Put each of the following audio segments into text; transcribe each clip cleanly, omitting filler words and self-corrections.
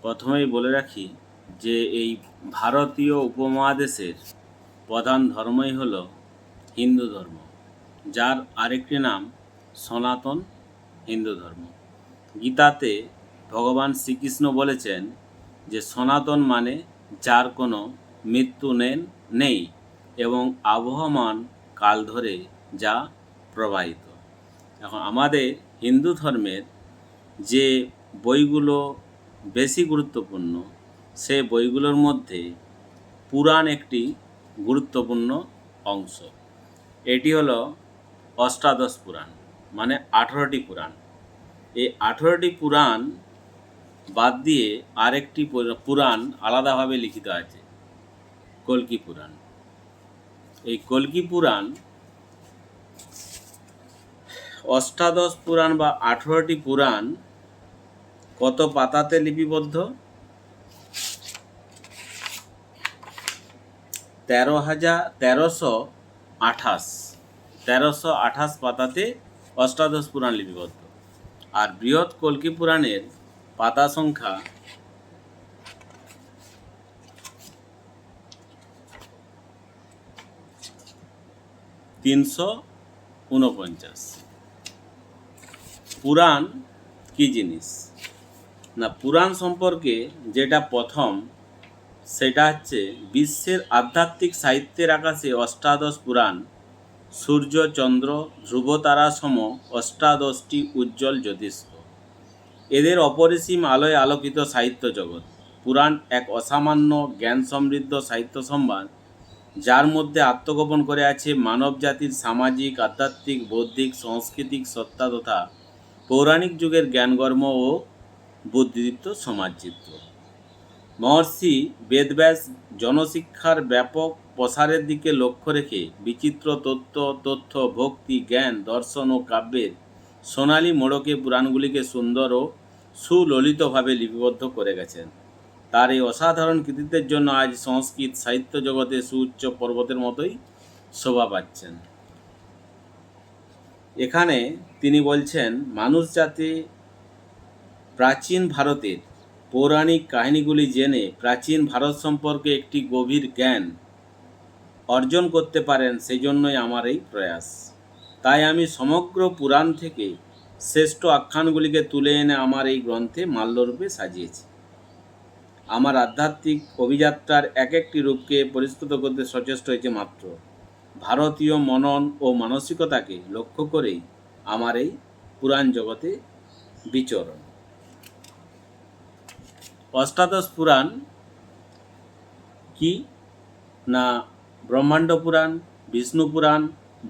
প্রথমেই বলে রাখি যে এই ভারতীয় উপমহাদেশের প্রধান ধর্মই হল হিন্দু ধর্ম, যার আরেকটি নাম সনাতন হিন্দু ধর্ম। গীতাতে ভগবান শ্রীকৃষ্ণ বলেছেন যে সনাতন মানে যার কোনো মৃত্যু নেই এবং আবহমান কাল ধরে যা প্রবাহিত। এখন আমাদের হিন্দু ধর্মের যে বইগুলো বেশি গুরুত্বপূর্ণ, সে বইগুলোর মধ্যে পুরাণ একটি গুরুত্বপূর্ণ অংশ। এটি হলো অষ্টাদশ পুরাণ, মানে 18টি পুরাণ। এই 18টি পুরাণ বাদ দিয়ে আরেকটি পুরাণ আলাদাভাবে লিখিত আছে, কল্কি পুরাণ। এই কল্কি পুরাণ অষ্টাদশ পুরাণ বা 18টি পুরাণ কত পাতাতে লিপিবদ্ধ? 1328 পাতাতে অষ্টাদশ পুরাণ লিপিবদ্ধ। আর বৃহৎ কল্কি পুরাণের পাতা সংখ্যা 349। পুরাণ কি জিনিস না, পুরাণ সম্পর্কে যেটা প্রথম সেটা হচ্ছে বিশ্বের আধ্যাত্মিক সাহিত্যের আকাশে অষ্টাদশ পুরাণ সূর্য চন্দ্র ধ্রুবতারা সম অষ্টাদশটি উজ্জ্বল জ্যোতিষ্ক, এদের অপরিসীম আলোয় আলোকিত সাহিত্য জগৎ। পুরাণ এক অসামান্য জ্ঞান সমৃদ্ধ সাহিত্য সম্ভার, যার মধ্যে আত্মগোপন করে আছে মানব জাতির সামাজিক, আধ্যাত্মিক, বৌদ্ধিক, সাংস্কৃতিক সত্তা তথা পৌরাণিক যুগের জ্ঞানগর্ম ও বুদ্ধিদীপ্ত সমাজচিত্র। মহর্ষি বেদব্যাস জনশিক্ষার ব্যাপক প্রসারের দিকে লক্ষ্য রেখে বিচিত্র তথ্য, ভক্তি, জ্ঞান, দর্শন ও কাব্যের সোনালী মোড়কে পুরাণগুলিকে সুন্দর ও সুললিতভাবে লিপিবদ্ধ করে গেছেন। তার এই অসাধারণ কৃতিত্বের জন্য আজ সংস্কৃত সাহিত্য জগতে সুউচ্চ পর্বতের মতোই শোভা পাচ্ছেন। এখানে তিনি বলছেন, মানুষ যাতে প্রাচীন ভারতের পৌরাণিক কাহিনীগুলি জেনে প্রাচীন ভারত সম্পর্কে একটি গভীর জ্ঞান অর্জন করতে পারেন, সেজন্যই আমার এই প্রয়াস। তাই আমি সমগ্র পুরাণ থেকে শ্রেষ্ঠ আখ্যানগুলিকে তুলে এনে আমার এই গ্রন্থে মাল্যরূপে সাজিয়েছি। আমার আধ্যাত্মিক অভিযাত্রার এক একটি রূপকে পরিস্কৃত করতে সচেষ্ট হয়েছে মাত্র ভারতীয় মনন ও মানসিকতাকে লক্ষ্য করেই আমার এই পুরাণ জগতে বিচরণ। অষ্টাদশ পুরাণ কি না, ব্রহ্মাণ্ড পুরাণ, বিষ্ণু পুরাণ,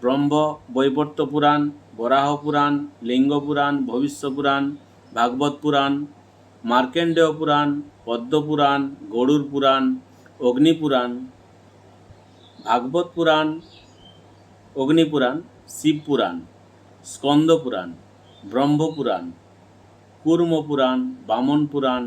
ব্রহ্ম বৈবর্ত পুরাণ, বরাহ পুরাণ, লিঙ্গ পুরাণ, ভবিষ্য পুরাণ, ভাগবত পুরাণ, মার্কেন্ডেয় পুরাণ, পদ্ম পুরাণ, গরুড় পুরাণ, অগ্নি পুরাণ, ভাগবত পুরাণ, অগ্নি পুরাণ, শিব পুরাণ, স্কন্দ পুরাণ, ব্রহ্ম পুরাণ, কুর্ম পুরাণ, বামন পুরাণ,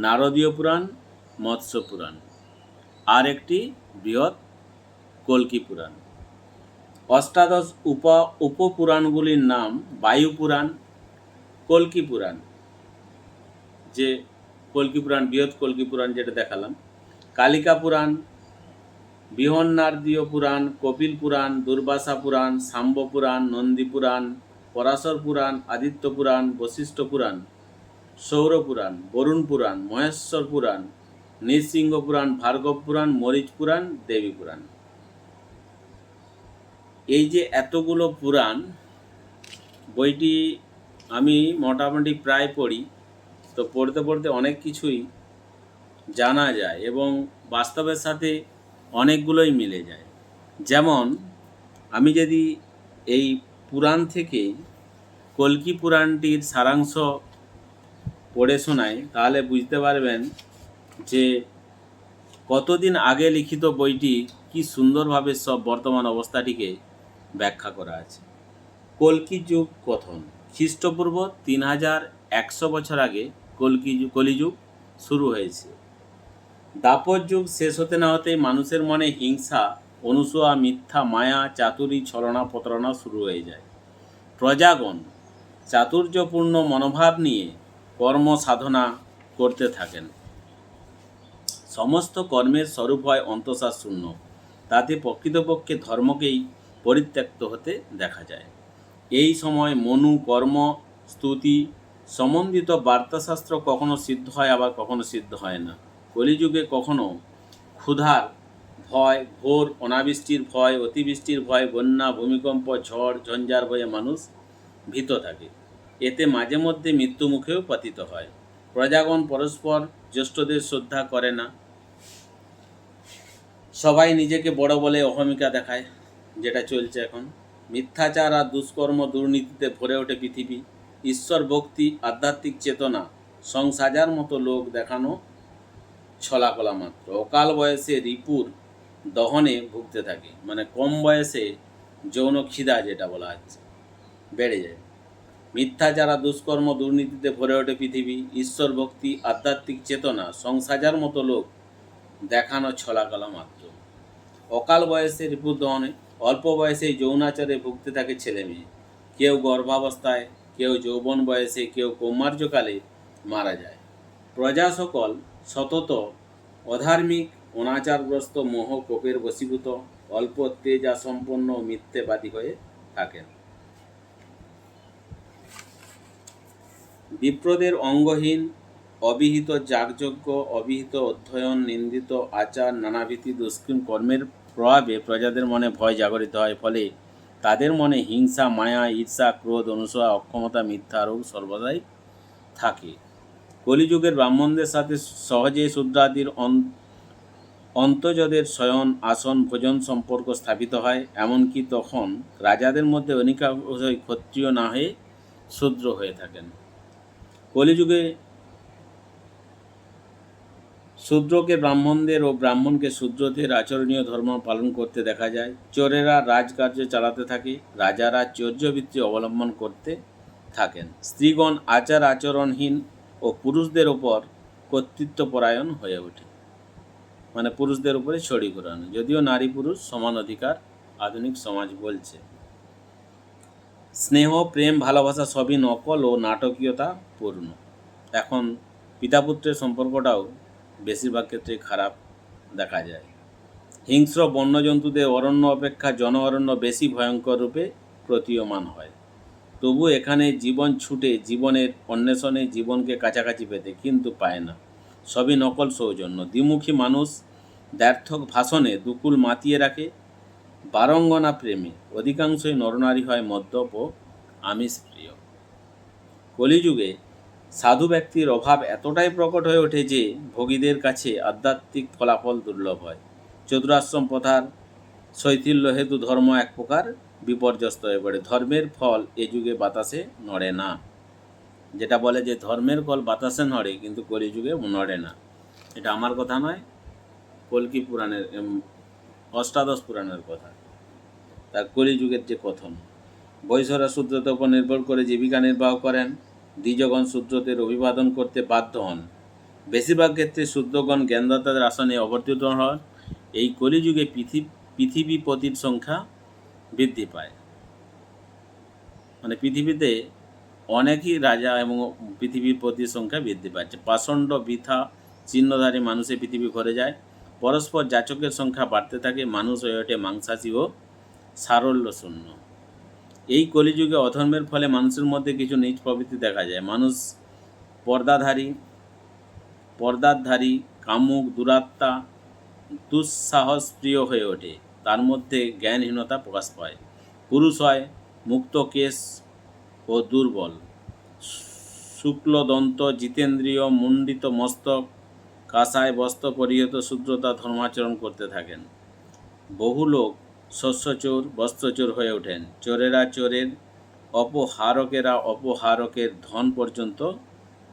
নারদীয় পুরাণ, মৎস্য পুরাণ, আর একটি বৃহৎ কল্কি পুরাণ। অষ্টাদশ উপপুরাণগুলির নাম বায়ু পুরাণ, কল্কি পুরাণ, যে কল্কি পুরাণ বৃহৎ কল্কি পুরাণ যেটা দেখালাম, কালিকা পুরাণ, বৃহন্নারদীয় পুরাণ, কপিল পুরাণ, দুর্বাসা পুরাণ, শাম্ব পুরাণ, নন্দী পুরাণ, পরাশর পুরাণ, আদিত্য পুরাণ, বশিষ্ঠ পুরাণ, সৌর পুরাণ, বরুণ পুরাণ, মহেশ্বর পুরাণ, নৃসিংহ পুরাণ, ভার্গব পুরাণ, মরিচ পুরাণ, দেবী পুরাণ। এই যে এতগুলো পুরাণ, বইটি আমি মোটামুটি প্রায় পড়ি, তো পড়তে পড়তে অনেক কিছুই জানা যায় এবং বাস্তবের সাথে অনেকগুলোই মিলে যায়। যেমন আমি যদি এই পুরাণ থেকে কল্কি পুরাণটির সারাংশ পড়ে শোনাই, তাহলে বুঝতে পারবেন যে কতদিন আগে লিখিত বইটি কি সুন্দরভাবে সব বর্তমান অবস্থাটিকে ব্যাখ্যা করা আছে। কল্কি যুগ কথন, খ্রিস্টপূর্ব 3100 বছর আগে কলিযুগ শুরু হয়েছে। দাপর যুগ শেষ হতে না হতেই মানুষের মনে হিংসা, অনুসূয়া, মিথ্যা, মায়া, চাতুরী, ছলনা, প্রতারণা শুরু হয়ে যায়। প্রজাগণ চাতুর্যপূর্ণ মনোভাব নিয়ে কর্ম সাধনা, করতে থাকেন। সমস্ত কর্মের স্বরূপ হয় অন্তঃসার শূন্য, তাতে প্রকৃতপক্ষে ধর্মকেই পরিত্যক্ত হতে দেখা যায়। এই সময় মনু, কর্ম, স্তুতি সম্বন্ধিত বার্তাশাস্ত্র কখনো সিদ্ধ হয়, আবার কখনো সিদ্ধ হয় না। কলিযুগে কখনো ক্ষুধার ভয়, ঘোর অনাবৃষ্টির ভয়, অতিবৃষ্টির ভয়, বন্যা, ভূমিকম্প, ঝড় ঝঞ্ঝার ভয়ে মানুষ ভীত থাকে। এতে মাঝে মধ্যে মৃত্যুমুখেও পতিত হয়। প্রজাগণ পরস্পর জ্যেষ্ঠদের শ্রদ্ধা করে না, সবাই নিজেকে বড় বলে অহমিকা দেখায়, যেটা চলছে এখন। মিথ্যাচার আর দুষ্কর্ম দুর্নীতিতে ভরে ওঠে পৃথিবী। ঈশ্বর ভক্তি, আধ্যাত্মিক চেতনা সংসাজার মতো লোক দেখানো ছলাকলা মাত্র। অকাল বয়সে রিপুর দহনে ভুগতে থাকে, মানে কম বয়সে যৌন খিদা যেটা বলা হচ্ছে বেড়ে যায়। মিথ্যাচার আর দুষ্কর্ম দুর্নীতিতে ভরে ওঠে পৃথিবী। ঈশ্বর ভক্তি, আধ্যাত্মিক চেতনা সংসাজার মতো লোক দেখানো ছলাকলা মাত্র। অকাল বয়সে রিপুর দহনে, অল্প বয়সেই যৌনাচারে ভুগতে থাকে ছেলে মেয়ে। কেউ গর্ভাবস্থায়, কেউ যৌবন বয়সে, কেউ কৌমার্যকালে মারা যায়। প্রজা সকল সতত অধার্মিক, অনাচারগ্রস্ত, মোহ কোপের বশীভূত, অল্প তেজাসম্পন্ন মিথ্যেবাদী হয়ে থাকেন। বিপ্রদের অঙ্গহীন অবিহিত যাগযজ্ঞ, অবিহিত অধ্যয়ন, নিন্দিত আচার, নানাবিধি দুষ্কৃম কর্মের প্রভাবে প্রজাদের মনে ভয় জাগরিত হয়। ফলে তাদের মনে হিংসা, মায়া, ঈর্ষা, ক্রোধ, অনুসূয়া, অক্ষমতা, মিথ্যা আরোপ সর্বদাই থাকে। কলিযুগের ব্রাহ্মণদের সাথে সহজেই শূদ্রাদির অন্তর্জদের শয়ন, আসন, ভোজন সম্পর্ক স্থাপিত হয়। এমনকি তখন রাজাদের মধ্যে অনেকাংশই ক্ষত্রিয় না হয়ে শূদ্র হয়ে থাকেন। কলিযুগে শূদ্রকে ব্রাহ্মণদের ও ব্রাহ্মণকে শূদ্রদের আচরণীয় ধর্ম পালন করতে দেখা যায়। চোরেরা রাজকার্য চালাতে থাকে, রাজারা চৌর্যবৃত্তি অবলম্বন করতে থাকেন। স্ত্রীগণ আচার আচরণহীন ও পুরুষদের ওপর কর্তৃত্বপরায়ণ হয়ে ওঠে, মানে পুরুষদের উপরে ছড়ি ঘোরানো। যদিও নারী পুরুষ সমান অধিকার আধুনিক সমাজ বলছে। স্নেহ, প্রেম, ভালোবাসা সবই নকল ও নাটকীয়তা পূর্ণ। এখন পিতাপুত্রের সম্পর্কটাও বেশিরভাগ ক্ষেত্রে খারাপ দেখা যায়। হিংস্র বন্যজন্তুদের অরণ্য অপেক্ষা জন অরণ্য বেশি ভয়ঙ্কর রূপে প্রতীয়মান হয়। তবু এখানে জীবন ছুটে জীবনের অন্বেষণে জীবনকে কাছাকাছি পেতে, কিন্তু পায় না। সবই নকল সৌজন্য। দ্বিমুখী মানুষ দ্ব্যর্থক ভাষণে দুকুল মাতিয়ে রাখে। বারঙ্গনা প্রেমে অধিকাংশই নরনারী হয় মদ্যপ ও আমিষ প্রিয়। কলিযুগে সাধু ব্যক্তির অভাব এতটাই প্রকট হয়ে ওঠে যে ভোগীদের কাছে আধ্যাত্মিক ফলাফল দুর্লভ হয়। চতুরাশ্রম প্রথার শৈথিল্য হেতু ধর্ম এক প্রকার বিপর্যস্ত হয়ে পড়ে। ধর্মের ফল এ যুগে বাতাসে নড়ে না। যেটা বলে যে ধর্মের ফল বাতাসে নড়ে, কিন্তু কলিযুগে নড়ে না, এটা আমার কথা নয়, কল্কি পুরাণের অষ্টাদশ পুরাণের কথা। তার কলিযুগের যে কথন। বৈশ্যরা শূদ্রদের উপর নির্ভর করে জীবিকা নির্বাহ করেন। দ্বিজগণ শূদ্রদের অভিবাদন করতে বাধ্য হন। বেশিরভাগ ক্ষেত্রে শূদ্রগণ জ্ঞানদাতাদের আসনে অবতীর্ণ হন। এই কলিযুগে পৃথিবীপতির সংখ্যা বৃদ্ধি পায়, মানে পৃথিবীতে অনেকই রাজা এবং পৃথিবীর পতির সংখ্যা বৃদ্ধি পাচ্ছে। পাষণ্ড, বৃথা, চিহ্নধারী মানুষে পৃথিবী ভরে যায়। পরস্পর যাচকের সংখ্যা বাড়তে থাকে। মানুষ হয়ে ওঠে মাংসাশী ও সারল্য শূন্য। এই কলিযুগে অধর্মের ফলে মানুষের মধ্যে কিছু নীচ প্রবৃত্তি দেখা যায়। মানুষ পর্দাধারী, কামুক, দুরাত্মা, দুঃসাহসপ্রিয় হয়ে ওঠে। তার মধ্যে জ্ঞানহীনতা প্রকাশ পায়। পুরুষ হয় মুক্তকেশ ও দুর্বল, শুক্লদন্ত, জিতেন্দ্রিয়, মুণ্ডিত মস্তক, কাঁসায় বস্ত্র পরিহিত শূদ্রতা ধর্মাচরণ করতে থাকেন। বহু লোক শস্যচোর, বস্ত্রচোর হয়ে ওঠেন। চোরেরা চোরের, অপহারকেরা অপহারকের ধন পর্যন্ত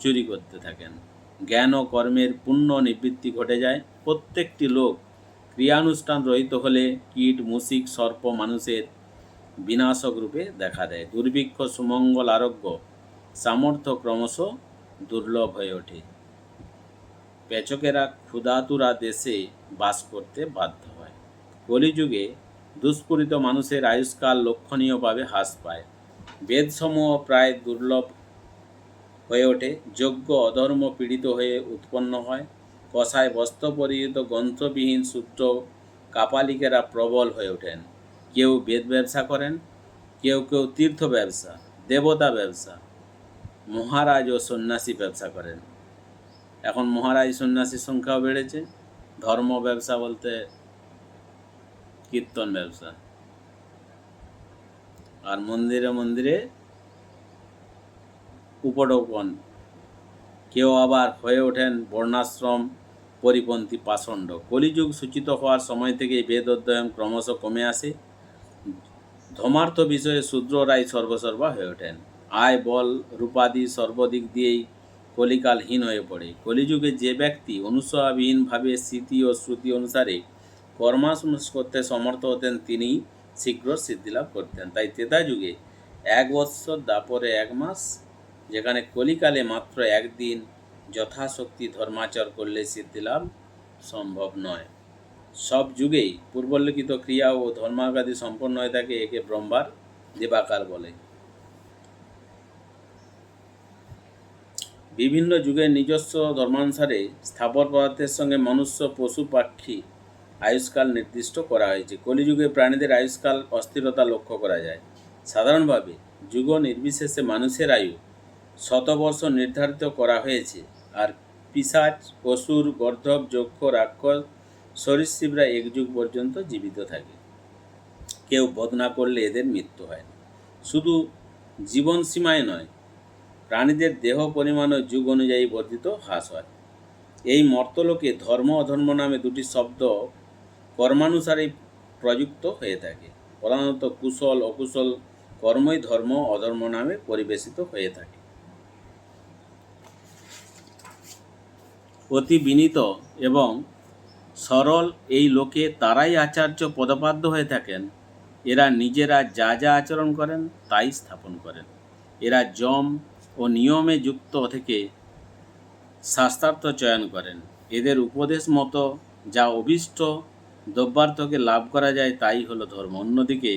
চুরি করতে থাকেন। জ্ঞান ও কর্মের পুণ্য নিবৃত্তি ঘটে যায়। প্রত্যেকটি লোক ক্রিয়ানুষ্ঠান রহিত হলে কীট, মুশিক, সর্প মানুষের বিনাশক রূপে দেখা দেয়। দুর্ভিক্ষ, সুমঙ্গল, আরোগ্য, সামর্থ্য ক্রমশ দুর্লভ হয়ে ওঠে। পেচকেরা ক্ষুধাতুরা দেশে বাস করতে বাধ্য হয়। কলিযুগে দুষ্পূরিত মানুষের আয়ুষ্কাল লক্ষণীয়ভাবে হ্রাস পায়। বেদসমূহ প্রায় দুর্লভ হয়ে ওঠে, যজ্ঞ অধর্ম পীড়িত হয়ে উৎপন্ন হয়, কষায় বস্ত্র পরিহিত গ্রন্থবিহীন সূত্র কাপালিকেরা প্রবল হয়ে ওঠেন। কেউ বেদ ব্যবসা করেন, কেউ কেউ তীর্থ ব্যবসা, দেবতা ব্যবসা, মহারাজ ও সন্ন্যাসী ব্যবসা করেন। এখন মহারাজ সন্ন্যাসীর সংখ্যাও বেড়েছে। ধর্ম ব্যবসা বলতে কীর্তন ব্যবসা, আর মন্দিরে মন্দিরে উপঢৌকন। কেউ আবার হয়ে ওঠেন বর্ণাশ্রম পরিপন্থী পাষণ্ড। কলিযুগ সূচিত হওয়ার সময় থেকেই বেদ অধ্যয়ন ক্রমশ কমে আসে। ধর্মার্থ বিষয়ে শূদ্ররাই সর্বসর্বা হয়ে ওঠেন। আয়, বল, রূপাদি সর্বদিক দিয়েই কলিকালহীন হয়ে পড়ে। কলিযুগে যে ব্যক্তি অনুসয়াবিহীনভাবে স্মৃতি ও শ্রুতি অনুসারে কর্মানুষ্ঠান করতে সমর্থ হতেন, তিনিই শীঘ্র সিদ্ধিলাভ করতেন। তাই ত্রেতা যুগে 1 বৎসর, দ্বাপরে 1 মাস, যেখানে কলিকালে মাত্র 1 দিন যথাশক্তি ধর্মাচর করলে সিদ্ধিলাভ সম্ভব নয়। সব যুগেই পূর্বলিখিত ক্রিয়া ও ধর্মাগাদি সম্পন্ন হয়ে থাকে। একে ব্রহ্মার দেবাকার বলে। বিভিন্ন যুগের নিজস্ব ধর্মানুসারে স্থাবর পদার্থের সঙ্গে মনুষ্য, পশু, পাখি আয়ুষ্কাল নির্দিষ্ট করা হয়েছে। কলিযুগে প্রাণীদের আয়ুষ্কাল অস্থিরতা লক্ষ্য করা যায়। সাধারণভাবে যুগ নির্বিশেষে মানুষের আয়ু শতবর্ষ নির্ধারিত করা হয়েছে, আর পিশাচ, অসুর, গর্ধব, যক্ষ, রাক্ষস, সরীসৃপরা 1 যুগ পর্যন্ত জীবিত থাকে। কেউ বধ না করলে এদের মৃত্যু হয় না। শুধু জীবন সীমায় নয়, প্রাণীদের দেহ পরিমাণও যুগ অনুযায়ী বর্ধিত হ্রাস হয়। এই মর্তলোকে ধর্ম অধর্ম নামে 2টি শব্দ কর্মানুসারেই প্রযুক্ত হয়ে থাকে। প্রধানত কুশল অকুশল কর্মই ধর্ম অধর্ম নামে পরিবেশিত হয়ে থাকে। অতি বিনীত এবং সরল এই লোকে তারাই আচার্য পদপাদ্য হয়ে থাকেন। এরা নিজেরা যা যা আচরণ করেন তাই স্থাপন করেন। এরা যম ও নিয়মে যুক্ত থেকে শাস্ত্রার্থ চয়ন করেন। এদের উপদেশ মতো যা অভীষ্ট দ্রব্যার্থকে লাভ করা যায় তাই হলো ধর্ম। অন্যদিকে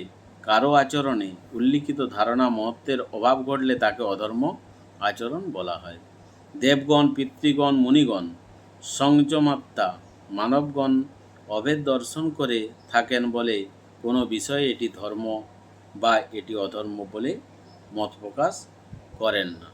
কারো আচরণে উল্লিখিত ধারণা মহত্বের অভাব ঘটলে তাকে অধর্ম আচরণ বলা হয়। দেবগণ, পিতৃগণ, মুনিগণ, সংযমাত্মা মানবগণ অভেদ দর্শন করে থাকেন বলে কোনো বিষয়ে এটি ধর্ম বা এটি অধর্ম বলে মত প্রকাশ করেন না।